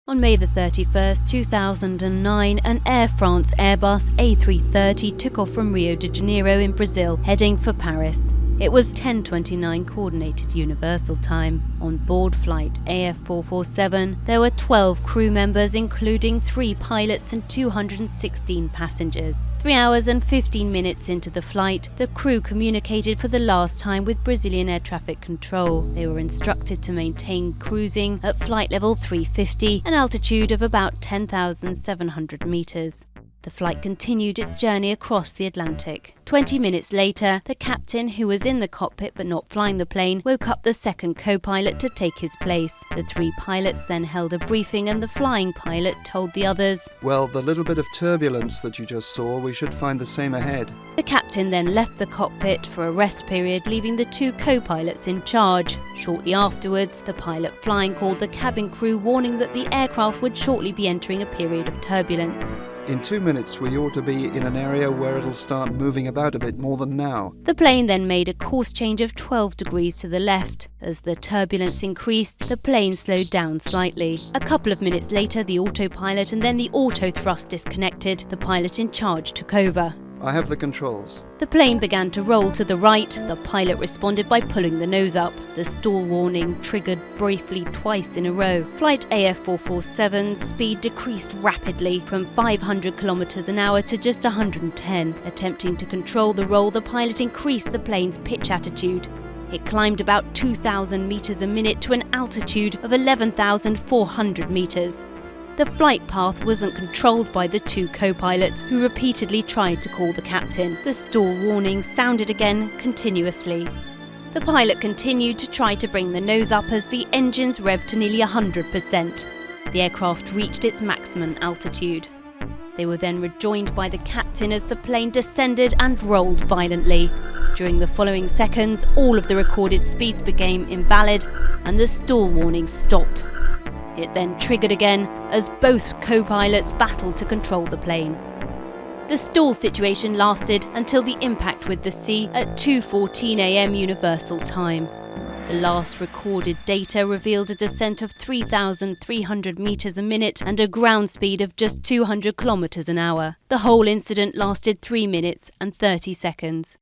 On May 31, 2009, an Air France Airbus A330 took off from Rio de Janeiro in Brazil, heading for Paris. It was 10:29 Coordinated Universal Time. On board flight AF447, there were 12 crew members, including 3 pilots and 216 passengers. 3 hours and 15 minutes into the flight, the crew communicated for the last time with Brazilian air traffic control. They were instructed to maintain cruising at flight level 350, an altitude of about 10,700 meters. The flight continued its journey across the Atlantic. 20 minutes later, the captain, who was in the cockpit but not flying the plane, woke up the second co-pilot to take his place. The 3 pilots then held a briefing and the flying pilot told the others, "Well, the little bit of turbulence that you just saw, we should find the same ahead." The captain then left the cockpit for a rest period, leaving the 2 co-pilots in charge. Shortly afterwards, the pilot flying called the cabin crew, warning that the aircraft would shortly be entering a period of turbulence. "In 2 minutes we ought to be in an area where it'll start moving about a bit more than now." The plane then made a course change of 12 degrees to the left. As the turbulence increased, the plane slowed down slightly. A couple of minutes later, the autopilot and then the auto thrust disconnected. The pilot in charge took over. "I have the controls." The plane began to roll to the right. The pilot responded by pulling the nose up. The stall warning triggered briefly twice in a row. Flight AF447's speed decreased rapidly from 500 kilometers an hour to just 110. Attempting to control the roll, the pilot increased the plane's pitch attitude. It climbed about 2,000 meters a minute to an altitude of 11,400 meters. The flight path wasn't controlled by the 2 co-pilots, who repeatedly tried to call the captain. The stall warning sounded again continuously. The pilot continued to try to bring the nose up as the engines revved to nearly 100%. The aircraft reached its maximum altitude. They were then rejoined by the captain as the plane descended and rolled violently. During the following seconds, all of the recorded speeds became invalid and the stall warning stopped. It then triggered again as both co-pilots battled to control the plane. The stall situation lasted until the impact with the sea at 2:14 a.m. Universal Time. The last recorded data revealed a descent of 3,300 meters a minute and a ground speed of just 200 kilometers an hour. The whole incident lasted 3 minutes and 30 seconds.